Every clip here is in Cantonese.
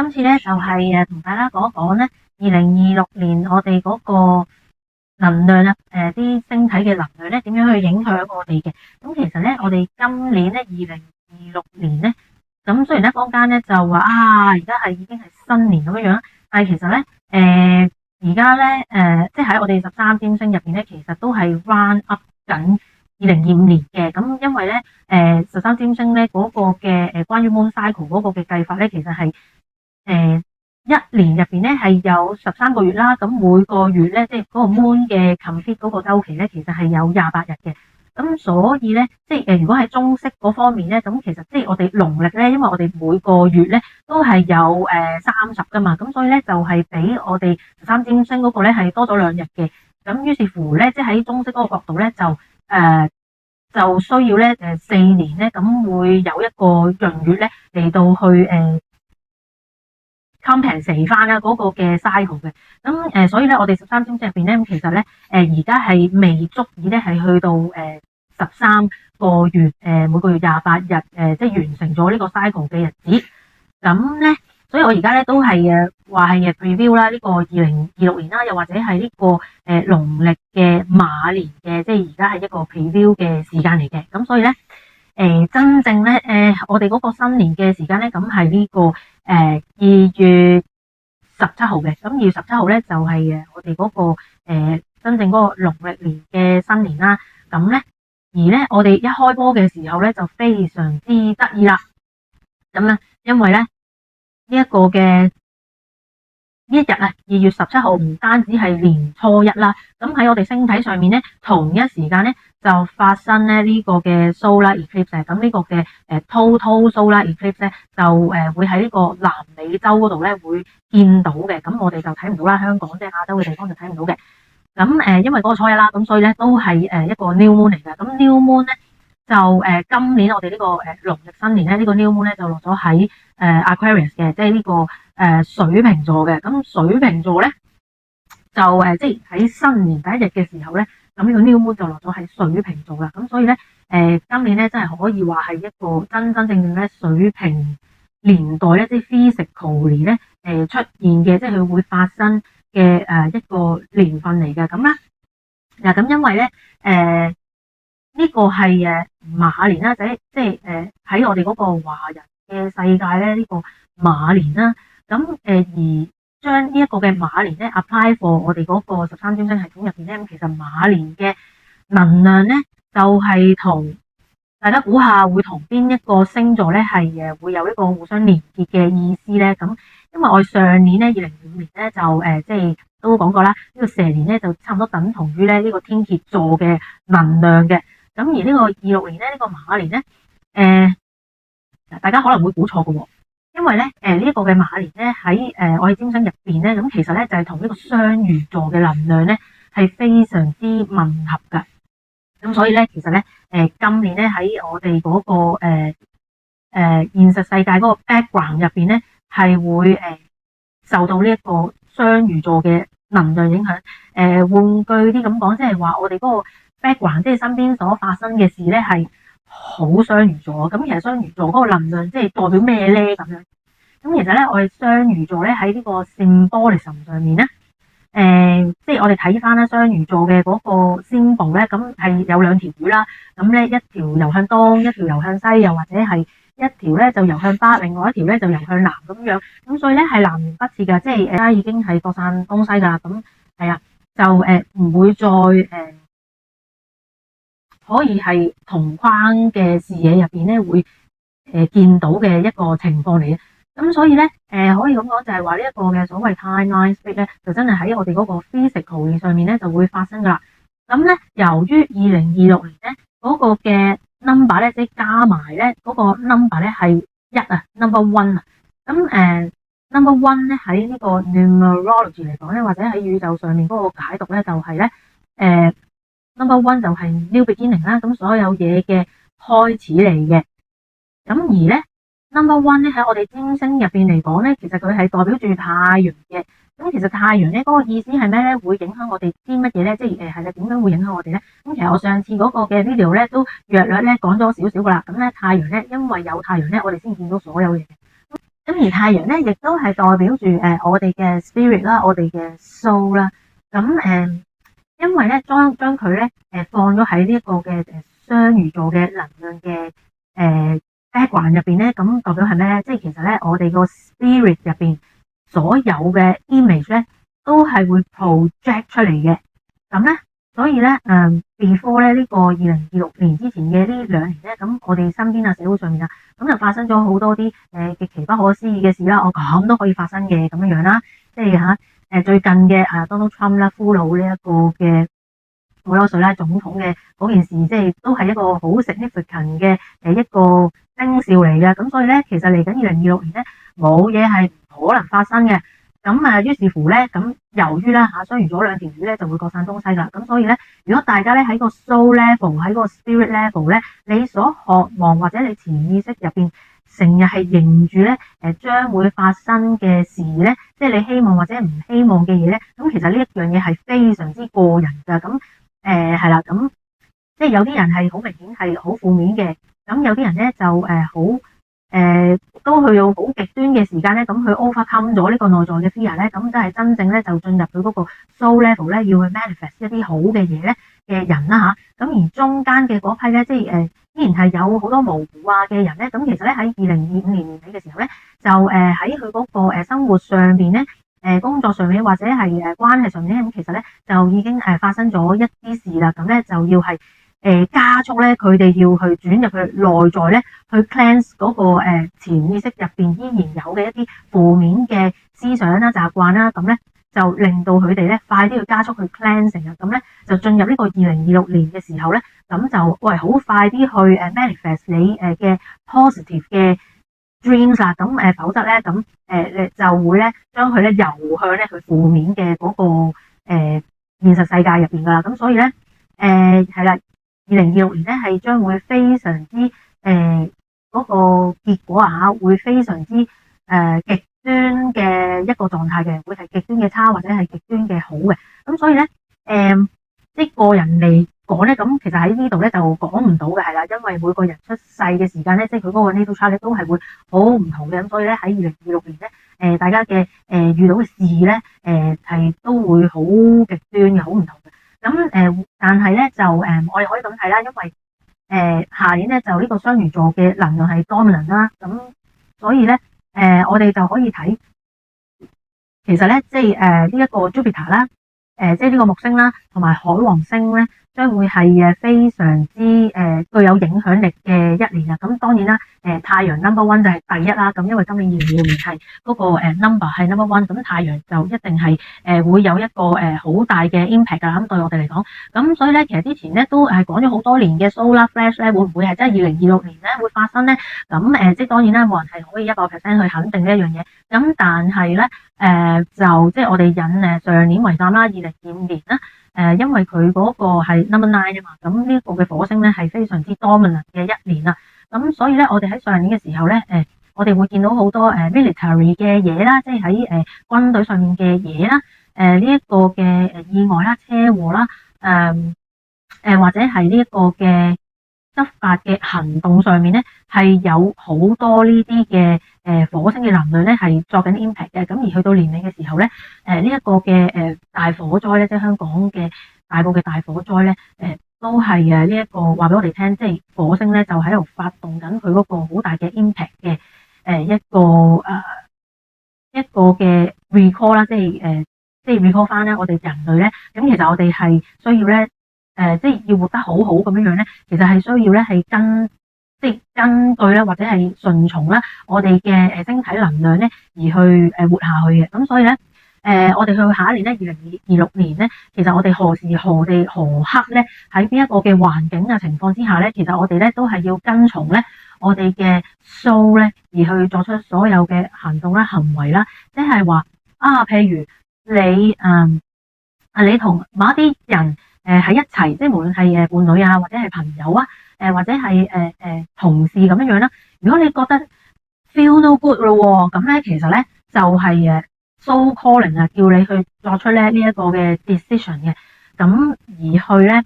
今次咧就係同大家講一講咧2026年我哋嗰個能量啊，啲星體嘅能量咧點樣去影響我哋嘅。咁其實咧，我哋今年咧2026年咧，咁雖然咧坊間咧就話而家已經係新年咁樣樣，但係其實咧而家咧即係喺我哋13占星入邊咧，其實都係 round up 緊2025年嘅。咁因為咧13占星咧嗰個嘅關於 moon cycle 嗰個嘅計法咧，其實係一年入邊咧係有13個月啦。咁每個月咧即係嗰個 moon 嘅 complete 嗰個周期咧，其實係有28日嘅。咁所以咧，即係如果喺中式嗰方面咧，咁其實即係我哋農曆咧，因為我哋每個月咧都係有30噶嘛，咁所以咧就係比我哋13占星嗰個咧係多咗2日嘅。咁於是乎咧，即係喺中式嗰個角度咧，就需要咧4年咧，咁會有一個閏月咧嚟到去compensate 翻啦嗰個嘅 cycle 嘅。咁所以咧，我哋13占星入邊咧，其實咧而家係未足以咧係去到13個月每個月28日即係完成咗呢個 cycle 嘅日子。咁咧，所以我而家咧都係話係 preview 啦，呢個2026年啦，又或者係呢個農曆嘅馬年嘅，即係而家係一個 preview 嘅時間嚟嘅。咁所以咧真正咧我哋嗰個新年嘅時間咧，咁係呢個2月17號嘅。咁2月17號咧就係我哋嗰個真正嗰個農曆年嘅新年啦。咁咧而咧我哋一開波嘅時候咧就非常之得意啦。咁咧因為咧呢一個嘅呢一日啊，2月17號唔單止係年初一啦，咁喺我哋星體上面咧，同一時間咧就發生咧呢個嘅 solar eclipse。咁呢個嘅total solar eclipse 咧就會喺呢個南美洲嗰度咧會見到嘅。咁我哋就睇唔到啦，香港即係亞洲嘅地方就睇唔到嘅。咁因為嗰個初一啦，咁所以咧都係一個 new moon 嚟嘅。咁 new moon 咧就今年我哋呢個農曆新年咧，呢個 new moon 咧就落咗喺Aquarius 嘅，即係呢個水瓶座嘅。咁水瓶座咧就即係喺新年第一日嘅時候咧，咁呢個 new moon 就落咗喺水瓶座啦。咁所以咧今年咧真係可以話係一個真真正正咧水瓶年代咧，即係 physically 咧出現嘅，即係佢會發生嘅一個年份嚟嘅。咁啦嗱，咁因為咧呢個係馬年啦，即係喺我哋嗰個華人嘅世界咧，呢個馬年啦。咁而將呢一個嘅馬年咧 apply for 我哋嗰個13占星系統入邊咧，咁其實馬年嘅能量咧就係同大家估下會同邊一個星座咧係會有一個互相連結嘅意思咧。咁因為我上年咧2025年咧就即係都講過啦，呢個蛇年咧就差唔多等同於咧呢個天蠍座嘅能量嘅。咁而呢個26年咧，呢個馬年咧大家可能會估錯嘅喎。因為咧呢一個嘅馬年咧喺我哋占星入邊咧，咁其實咧就係同呢個雙魚座嘅能量咧係非常之吻合㗎。咁所以咧其實咧今年咧喺我哋嗰個現實世界嗰個 background 入邊咧係會受到呢一個雙魚座嘅能量影響。換句啲咁講，即係話我哋嗰個 background 即係身邊所發生嘅事咧係好雙魚座。咁其實雙魚座嗰個能量即係代表咩咧咁樣？咁其實咧我哋雙魚座咧喺呢個 symbolism 上面咧即係我哋睇翻咧雙魚座嘅嗰個 symbol 咧，咁係有2條魚啦。咁咧一條游向東，一條游向西，又或者係一條咧就游向北，另外一條咧就游向南咁樣。咁所以咧係南轅北轍㗎，即係而家已經係各散東西㗎。咁係啊，就唔會再可以係同框嘅視野入邊咧會見到嘅一個情況嚟嘅。咁所以咧可以咁講，就係話呢一個嘅所謂 timeline split 咧，就真係喺我哋嗰個 physical 上面咧就會發生噶啦。咁咧由於2026年咧嗰個嘅 number 咧，即係加埋咧嗰個 number 咧係number one 啊。咁number one 咧喺呢個 numerology 嚟講咧，或者喺宇宙上面嗰個解讀咧，就係咧number one 就係 new beginning 啦。咁所有嘢嘅開始嚟嘅。咁而咧number one 咧喺我哋占星入邊嚟講咧，其實佢係代表住太陽嘅。咁其實太陽咧嗰個意思係咩咧？會影響我哋啲乜嘢咧？即係係啦，點樣會影響我哋咧？咁其實我上次嗰個嘅 video 咧都略略咧講咗少少噶啦。咁咧太陽咧，因為有太陽咧，我哋先見到所有嘢。咁而太陽咧，亦都係代表住我哋嘅 spirit 啦，我哋嘅 soul 啦。咁因為咧將佢咧放咗喺呢一個嘅雙魚座嘅能量嘅background 入邊咧，咁代表係咩咧？即係其實咧，我哋個 spirit 入邊所有嘅 image 咧，都係會 project 出嚟嘅。咁咧，所以咧before 咧呢個2026年之前嘅呢2年咧，咁我哋身邊啊社會上面啊，咁就發生咗好多啲極其不可思議嘅事啦。我咁都可以發生嘅咁樣啦，即係最近嘅Donald Trump 啦，俘虜呢一個嘅奧多瑞拉總統嘅嗰件事，即係都係一個好 significant 嘅一個徵兆嚟嘅。咁所以咧，其實嚟緊2026年咧，冇嘢係唔可能發生嘅。咁於是乎咧，咁由於啦雙魚座2條魚咧就會各散東西啦。咁所以咧，如果大家咧喺個 soul level 喺個 spirit level 咧，你所渴望或者你潛意識入邊成日係認住咧將會發生嘅事咧，即係你希望或者唔希望嘅嘢咧，咁其實呢一樣嘢係非常之個人㗎。咁係啦，咁即係有啲人係好明顯係好負面嘅，咁有啲人咧就好都去到好極端嘅時間咧，咁佢 overcome 咗呢個內在嘅 fear 咧，咁就係真正咧就進入佢嗰個 soul level 咧，要去 manifest 一啲好嘅嘢咧嘅人啦嚇。咁而中間嘅嗰批咧，即係依然係有好多模糊嘅人咧，咁其實咧喺2025年年尾嘅時候咧，就喺佢嗰個生活上邊咧，工作上面或者係關係上面咧，咁其實咧就已經發生咗一啲事啦，咁咧就要係加速咧，佢哋要去轉入去內在咧，去 cleanse 嗰個潛意識入邊依然有嘅一啲負面嘅思想啦、習慣啦，咁咧就令到佢哋咧快啲要加速去 cleansing 啊，咁咧就進入呢個2026年嘅時候咧，咁就好快啲去manifest 你嘅 positive 嘅 dreams 啦，咁否則咧咁你就會咧將佢咧遊向咧佢負面嘅嗰個現實世界入邊噶啦，咁所以咧係啦。2026年咧係將會非常之嗰個結果會非常之極端嘅一個狀態嘅，會係極端嘅差或者係極端嘅好嘅。咁所以咧即係個人嚟講咧，咁其實喺呢度咧就講唔到嘅係啦，因為每個人出世嘅時間咧，即係佢嗰個 natal chart 咧都係會好唔同嘅。咁所以咧喺2026年咧大家嘅遇到嘅事咧係都會好極端嘅，好唔同嘅。咁但係咧就我哋可以咁睇啦，因為下年咧就呢個雙魚座嘅能量係 dominant 啦，咁所以咧我哋就可以睇，其實咧即係呢一個 Jupiter 啦，即係呢個木星啦，同埋海王星咧，將會係非常之具有影響力嘅一年啊！咁當然啦，太陽 number one 就係第一啦。咁因為今年2026年係嗰個number 係 number one，咁太陽就一定係會有一個好大嘅 impact 㗎。咁對我哋嚟講，咁所以咧，其實之前咧都係講咗好多年嘅 solar flash 咧，會唔會係真係2026年咧會發生咧？咁即係當然啦，冇人係可以100%去肯定呢一樣嘢。咁但係咧就即係我哋引上年為鑑啦，2025年啦。因為佢嗰個係 number 9啊嘛，咁呢一個嘅火星咧係非常之 dominant 嘅一年啦，咁所以咧我哋喺上年嘅時候咧，我哋會見到好多military 嘅嘢啦，即係喺軍隊上面嘅嘢啦，呢一個嘅意外啦、車禍啦，或者係呢一個嘅執法嘅行動上面咧，係有好多呢啲嘅火星嘅能量咧係作緊 impact 嘅，咁而去到年尾嘅時候咧，呢一個嘅大火災咧，即係香港嘅大埔嘅大火災咧，都係呢一個話俾我哋聽，即係火星咧就喺度發動緊佢嗰個好大嘅 impact 嘅一個嘅 recall 啦，即係 recall 翻咧我哋人類咧，咁其實我哋係需要咧。即係要活得好好咁樣咧，其實係需要咧係根據咧或者係順從啦我哋嘅星體能量咧而去活下去嘅。咁所以咧我哋去下一年咧2026年咧，其實我哋何時何地何刻咧喺邊一個嘅環境嘅情況之下咧，其實我哋咧都係要跟從咧我哋嘅 soul 咧而去作出所有嘅行動啦、行為啦，即係話譬如你同某一啲人喺一齊，即係無論係伴侶啊，或者係朋友啊，或者係同事咁樣啦。如果你覺得 feel no good 咯，咁咧其實咧就係soul calling 啊，叫你去作出咧呢一個嘅 decision 嘅，咁而去咧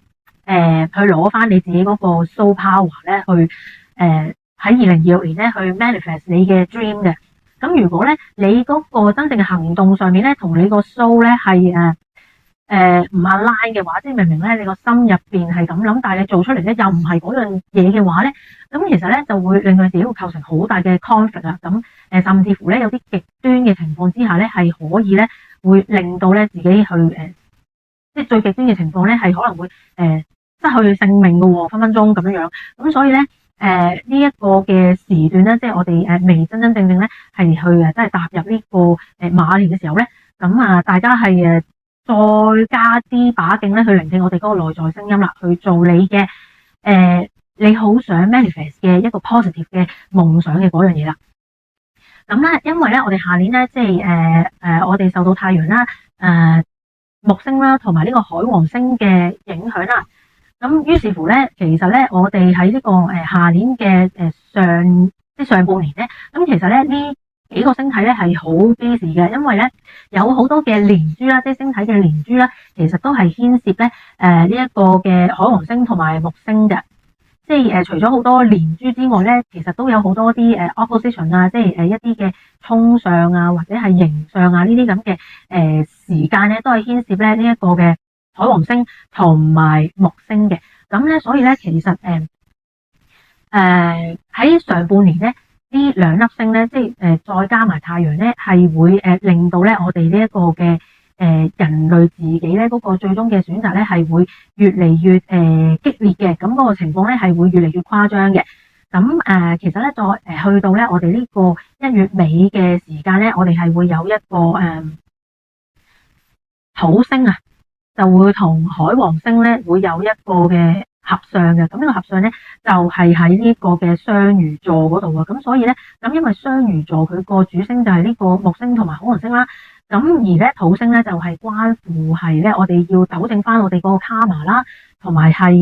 去攞翻你自己嗰個 soul power 咧，去喺2026年咧去 manifest 你嘅 dream 嘅。咁如果咧你嗰個真正嘅行動上面咧，同你個 soul 咧係唔 align 嘅話，即係明明咧你個心入邊係咁諗，但係你做出嚟咧又唔係嗰樣嘢嘅話咧，咁其實咧就會令到自己會構成好大嘅 conflict 啊。咁甚至乎咧有啲極端嘅情況之下咧，係可以咧會令到咧自己去即係最極端嘅情況咧係可能會失去性命嘅喎，分分鐘咁樣樣。咁所以咧呢一個嘅時段咧，即係我哋未真真正正咧係去真係踏入呢個馬年嘅時候咧，咁大家係再加啲把勁咧去聆聽我哋嗰個內在聲音啦，去做你嘅你好想 manifest 嘅一個 positive 嘅夢想嘅嗰樣嘢啦。咁咧，因為咧我哋下年咧即係我哋受到太陽啦、木星啦同埋呢個海王星嘅影響啦。咁於是乎咧，其實咧我哋喺呢個下年嘅上半年咧，咁其實咧呢幾個星體咧係好 busy 嘅，因為咧有好多嘅連珠啦，即係星體嘅連珠啦，其實都係牽涉咧呢一個嘅海王星同埋木星嘅。即係除咗好多連珠之外咧，其實都有好多啲opposition 啊，即係一啲嘅衝上啊，或者係迎上啊呢啲咁嘅時間咧，都係牽涉咧呢一個嘅海王星同埋木星嘅。咁咧，所以咧其實喺上半年咧，呢兩粒星咧，即係再加埋太陽咧，係會令到咧我哋呢一個嘅人類自己咧嗰個最終嘅選擇咧係會越嚟越激烈嘅，咁嗰個情況咧係會越嚟越誇張嘅。咁其實咧再去到咧我哋呢個1月尾嘅時間咧，我哋係會有一個土星啊，就會同海王星咧會有一個嘅合相嘅。咁呢個合相咧就係喺呢個嘅雙魚座嗰度啊。咁所以咧，咁因為雙魚座佢個主星就係呢個木星同埋海王星啦。咁而咧土星咧就係關乎係咧我哋要糾正翻我哋嗰個卡瑪啦，同埋係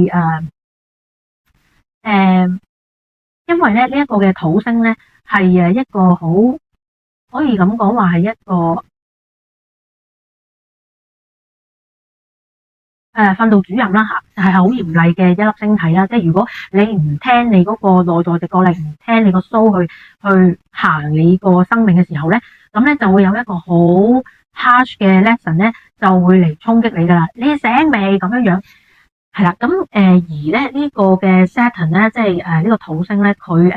因為咧呢一個嘅土星咧係一個好可以咁講話係一個訓導主任啦嚇，係好嚴厲嘅一粒星體啦。即係如果你唔聽你嗰個內在直覺力，唔聽你個 soul 去行你個生命嘅時候咧，咁咧就會有一個好 harsh 嘅 lesson 咧，就會嚟衝擊你噶啦。你醒未咁樣樣？係啦，咁而咧呢個嘅 Saturn 咧，即係呢個土星咧，佢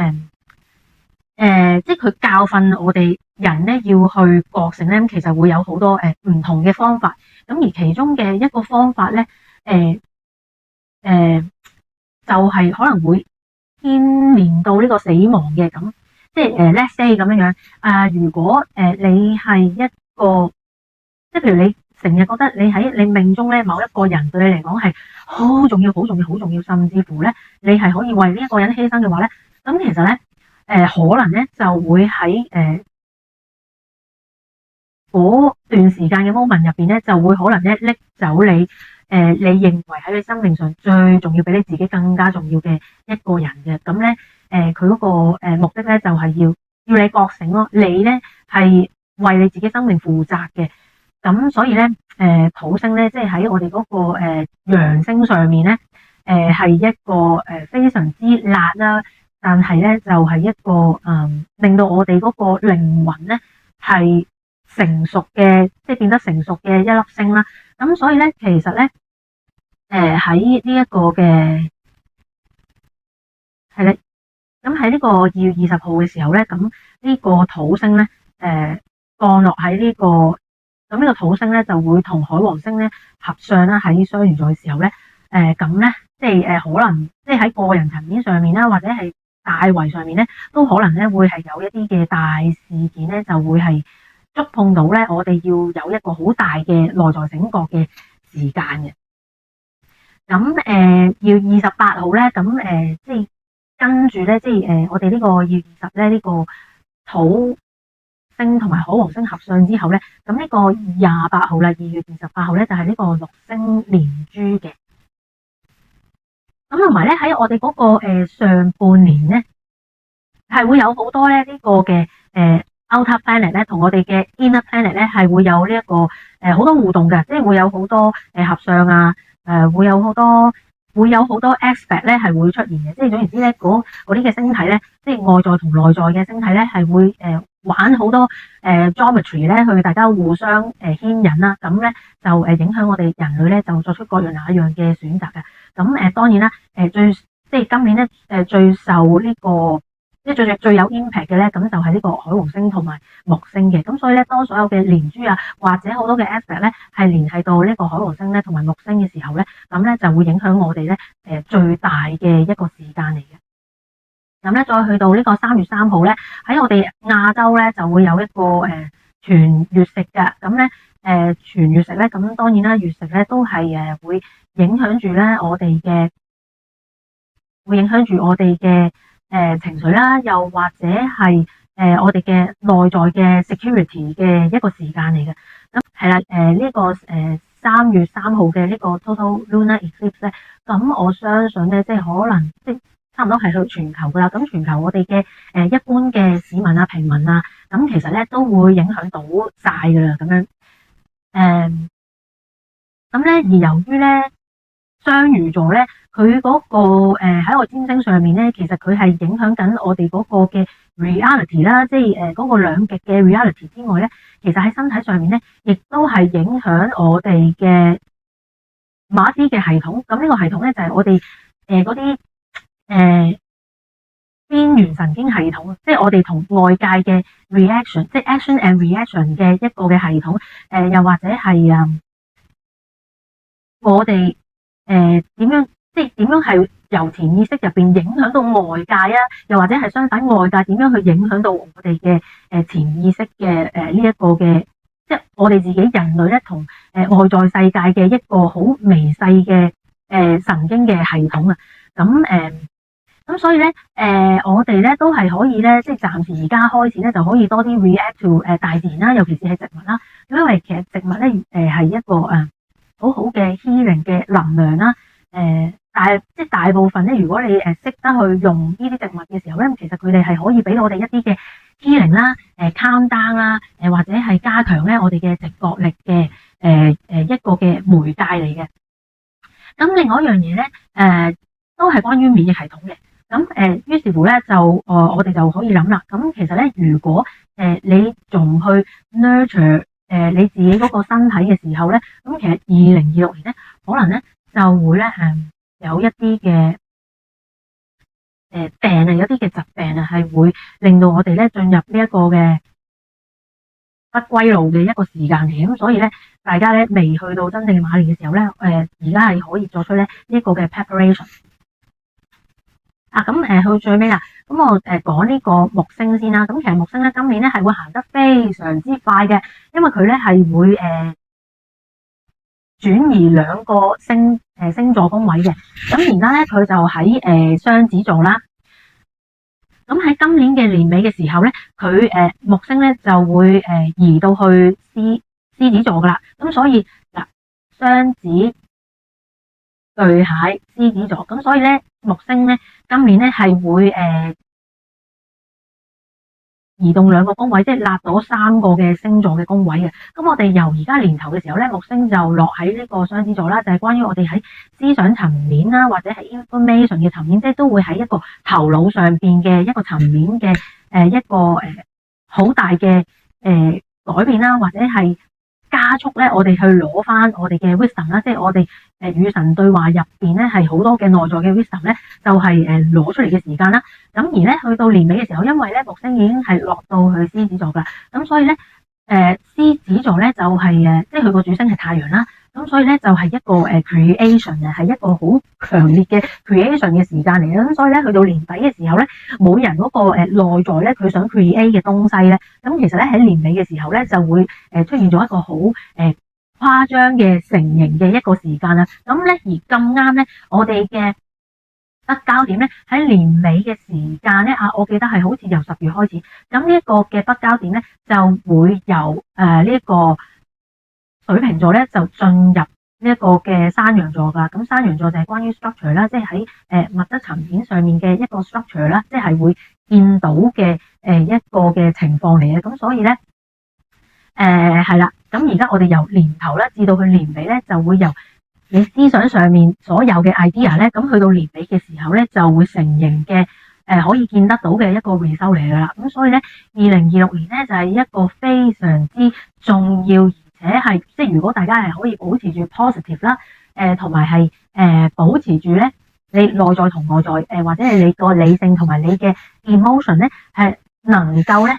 即係佢教訓我哋人咧要去覺醒咧，其實會有好多唔同嘅方法。咁而其中嘅一個方法咧，就係可能會牽連到呢個死亡嘅。咁即係let's say 咁樣樣。如果你係一個，即係譬如你成日覺得你喺你命中咧某一個人對你嚟講係好重要、好重要、好重要，甚至乎咧你係可以為呢一個人犧牲嘅話咧，咁其實咧可能咧就會喺嗰段時間嘅 moment 入邊咧，就會可能咧拎走你你認為喺你生命上最重要、比你自己更加重要嘅一個人嘅。咁咧佢嗰個目的咧就係要你覺醒咯，你咧係為你自己生命負責嘅。咁所以咧土星咧即係喺我哋嗰個陽星上面咧係一個非常之辣啦，但係咧就係一個令到我哋嗰個靈魂咧係成熟嘅，即係變得成熟嘅一粒星啦。咁所以咧，其實咧，喺呢一個嘅係咧，咁喺呢個2月20號嘅時候咧，咁呢個土星咧，降落喺呢個，咁呢個土星咧就會同海王星咧合相啦。喺雙魚座嘅時候咧，咁咧即係可能即係喺個人層面上面啦，或者係大圍上面咧，都可能咧會係有一啲嘅大事件咧，就會係觸碰到咧，我哋要有一個好大嘅內在醒覺嘅時間嘅。咁2月28號咧，咁即係跟住咧，即係我哋呢個2月20咧，呢個土星同埋海王星合相之後咧，咁呢個28號啦，2月28號咧就係呢個六星連珠嘅。咁同埋咧喺我哋嗰個上半年咧，係會有好多咧呢個嘅Outer Planet 咧同我哋嘅 Inner Planet 咧係會有呢一個好多互動嘅，即係會有好多合相啊，會有好多 aspect 咧係會出現嘅。即係總言之咧，嗰啲嘅星體咧，即係外在同內在嘅星體咧係會玩好多geometry 咧，去大家互相牽引啦，咁咧就影響我哋人類咧就作出各樣那樣嘅選擇嘅。咁當然啦，即係今年咧最受呢個即係最有 impact 嘅咧，咁就係呢個海王星同埋木星嘅。咁所以咧，當所有嘅連珠啊，或者好多嘅 aspect 咧係聯繫到呢個海王星咧同埋木星嘅時候咧，咁咧就會影響我哋咧最大嘅一個時間嚟嘅。咁咧再去到呢個3月3號咧，喺我哋亞洲咧就會有一個全月食嘅。咁咧全月食咧，咁當然啦，月食咧都係會影響住咧我哋嘅，情緒啦，又或者係我哋嘅內在嘅 security 嘅一個時間嚟嘅。咁係啦，呢個3月3號嘅呢個 total lunar eclipse 咧，咁我相信咧，即係可能即係差唔多係去全球噶啦。咁全球我哋嘅一般嘅市民啊、平民啊，咁其實咧都會影響到晒噶啦，咁樣咁咧而由於咧雙魚座咧，佢嗰個喺我占星上面咧，其實佢係影響緊我哋嗰個嘅 reality 啦，即係嗰個兩極嘅 reality 之外咧，其實喺身體上面咧，亦都係影響我哋嘅某一啲嘅系統。咁呢個系統咧就係我哋嗰啲邊緣神經系統，即係我哋同外界嘅 reaction， 即係 action and reaction 嘅一個嘅系統。又或者係我哋點樣，即係點樣係由潛意識入邊影響到外界啊？又或者係相反，外界點樣去影響到我哋嘅潛意識嘅呢一個嘅，即係我哋自己人類咧同外在世界嘅一個好微細嘅神經嘅系統啊。咁所以咧我哋咧都係可以咧，即係暫時而家開始咧就可以多啲 react to 大自然啦，尤其是係植物啦。因為其實植物咧係一個好好嘅 healing 嘅能量啦。即係大部分咧，如果你識得去用呢啲植物嘅時候咧，其實佢哋係可以俾我哋一啲嘅 healing 啦、calm down 啦，或者係加強咧我哋嘅直覺力嘅一個嘅媒介嚟嘅。咁另外一樣嘢咧都係關於免疫系統嘅。咁於是乎咧就我哋就可以諗啦。咁其實咧，如果你仲去 nurture 你自己嗰個身體嘅時候咧，咁其實2026年咧可能咧就會咧有一啲嘅病啊，有啲嘅疾病啊係會令到我哋咧進入呢一個嘅不歸路嘅一個時間嚟。咁所以咧，大家咧未去到真正嘅馬年嘅時候咧，而家係可以作出咧呢一個嘅 preparation。咁去最尾啦，咁我講呢個木星先啦。咁其實木星咧今年咧係會行得非常之快嘅，因為佢咧係會轉移2個星座宮位嘅。咁而家咧佢就喺雙子座啦。咁喺今年嘅年尾嘅時候咧，佢木星咧就會移到去獅子座噶啦。咁所以嗱，雙子、巨蟹、獅子座，咁所以咧木星咧今年咧係會移動2個宮位，即係立咗3個嘅星座嘅宮位嘅。咁我哋由而家年頭嘅時候咧，木星就落喺呢個雙子座啦，就係關於我哋喺思想層面啦，或者係 information 嘅層面，即係都會喺一個頭腦上邊嘅一個層面嘅一個好大嘅改變啦，或者係加速咧，我哋去攞翻我哋嘅 wisdom 啦，即係我哋與神對話入邊咧係好多嘅內在嘅 wisdom 咧，就係攞出嚟嘅時間啦。咁而咧去到年尾嘅時候，因為咧木星已經係落到去獅子座噶，咁所以咧獅子座咧就係即係佢個主星係太陽啦。咁所以咧就係一個creation 係一個好強烈嘅 creation 嘅時間嚟嘅。咁所以咧去到年底嘅時候咧，每人嗰個內在咧佢想 create 嘅東西咧，咁其實咧喺年尾嘅時候咧就會出現咗一個好誇張嘅成形嘅一個時間啦。咁咧而咁啱咧，我哋嘅北交點咧喺年尾嘅時間咧我記得係好似由10月開始。咁呢一個嘅北交點咧就會由呢一個水瓶座咧就進入呢一個嘅山羊座噶。咁山羊座就係關於 structure 啦，即係喺物質層面上面嘅一個 structure 啦，即係會見到嘅一個嘅情況嚟嘅。咁所以咧係啦，咁而家我哋由年頭咧至到去年尾咧，就會由你思想上面所有嘅 idea 咧，咁去到年尾嘅時候咧就會成形嘅可以見得到嘅一個回收嚟㗎啦。咁所以咧，2026年咧就係一個非常之重要，而且係即係如果大家係可以保持住 positive 啦，同埋係保持住咧你內在同外在或者係你個理性同埋你嘅 emotion 咧係能夠咧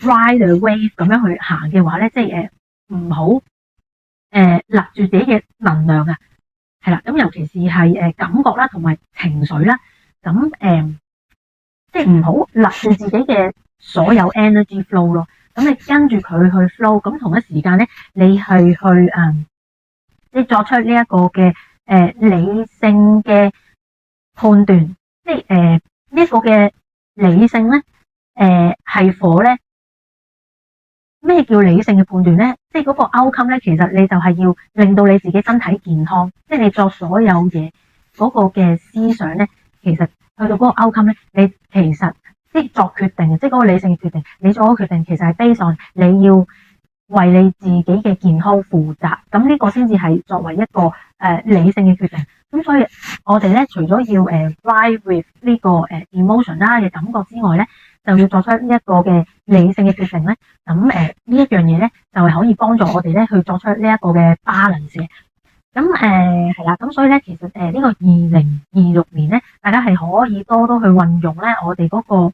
ride the wave 咁樣去行嘅話咧，即係唔好勒住自己嘅能量啊，係啦。咁尤其是係感覺啦同埋情緒啦，咁即係唔好勒住自己嘅所有 energy flow 咯。咁你跟住佢去 flow，咁同一時間咧，你係去即係作出呢一個嘅理性嘅判斷，即係呢一個嘅理性咧，係火咧。咩叫理性嘅判斷咧？即係嗰個 outcome 咧，其實你就係要令到你自己身體健康，即係你作所有嘢嗰個嘅思想咧，其實去到嗰個 outcome 咧，你其實即係作決定，即係嗰個理性嘅決定，你做個決定其實係 based on你要為你自己嘅健康負責，咁呢個先至係作為一個理性嘅決定。咁所以我哋咧除咗要ride with 呢個emotion 啦嘅感覺之外咧，就要作出呢一個嘅理性嘅決定咧。咁呢一樣嘢咧就係可以幫助我哋咧去作出呢一個嘅 balance 嘅。咁係啦，咁所以咧其實呢個2026年咧，大家係可以多多去運用咧我哋嗰個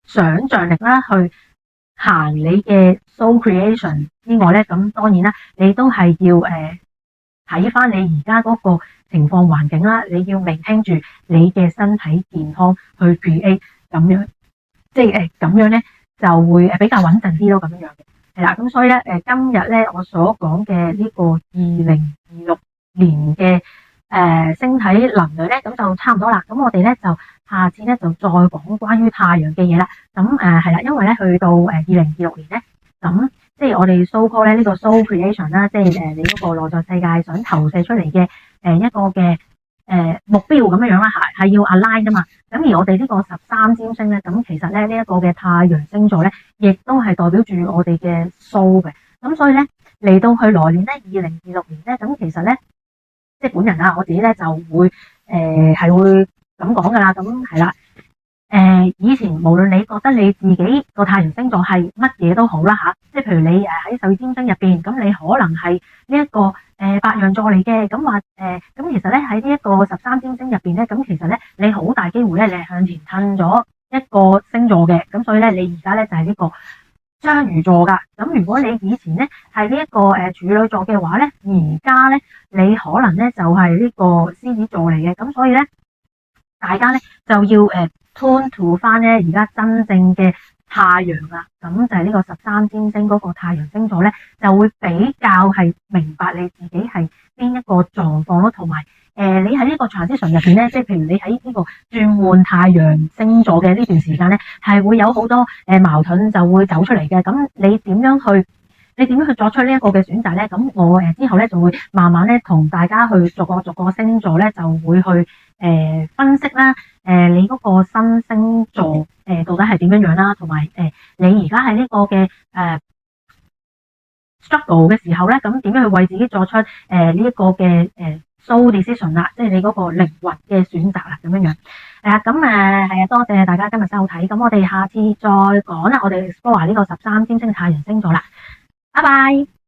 想像力啦，去行你嘅 soul creation 之外咧，咁當然啦，你都係要睇翻你而家嗰個情況環境啦，你要maintain住你嘅身體健康去 create 咁樣，即係咁樣咧就會比較穩陣啲咯，咁樣嘅係啦。咁所以咧今日咧我所講嘅呢個2026年嘅星體能量咧，咁就差唔多啦。咁我哋咧就下次咧就再講關於太陽嘅嘢啦。咁係啦，因為咧去到2026年咧，咁即係我哋 so call 咧呢個 soul creation 啦，即係你嗰個內在世界想投射出嚟嘅一個嘅目標咁樣樣啦，係要 align 噶嘛。咁而我哋呢個13占星咧，咁其實咧呢一個嘅太陽星座咧，亦都係代表住我哋嘅 soul 嘅。咁所以咧嚟到去來年咧2026年咧，咁其實咧即係本人啊，我自己咧就會係會咁講噶啦。咁係啦。以前無論你覺得你自己個太陽星座係乜嘢都好啦吓，即係譬如你喺十二占星入邊，咁你可能係呢一個白羊座嚟嘅，咁話咁其實咧喺呢一個13占星入邊咧，咁其實咧你好大機會咧你係向前褪咗一個星座嘅，咁所以咧你而家咧就係呢個雙魚座噶。咁如果你以前咧係呢一個處女座嘅話咧，而家咧你可能咧就係呢個獅子座嚟嘅，咁所以咧大家咧就要turn to 翻咧而家真正嘅太陽啦，咁就係呢個13占星嗰個太陽星座咧，就會比較係明白你自己係邊一個狀況咯，同埋你喺呢個 transition 入邊咧，即係譬如你喺呢個轉換太陽星座嘅呢段時間咧，係會有好多矛盾就會走出嚟嘅。咁你點樣去作出呢一個嘅選擇咧？咁我之後咧就會慢慢咧同大家去逐個星座咧就會去分析啦，你嗰個新星座到底係點樣樣啦，同埋你而家喺呢個嘅struggle 嘅時候咧，咁點樣去為自己作出呢一個嘅soul decision 啦，即係你嗰個靈魂嘅選擇啦，咁樣樣咁係啊，多謝大家今日收睇，咁我哋下次再講啦，我哋 explore 呢個13占星太陽星座啦，拜拜。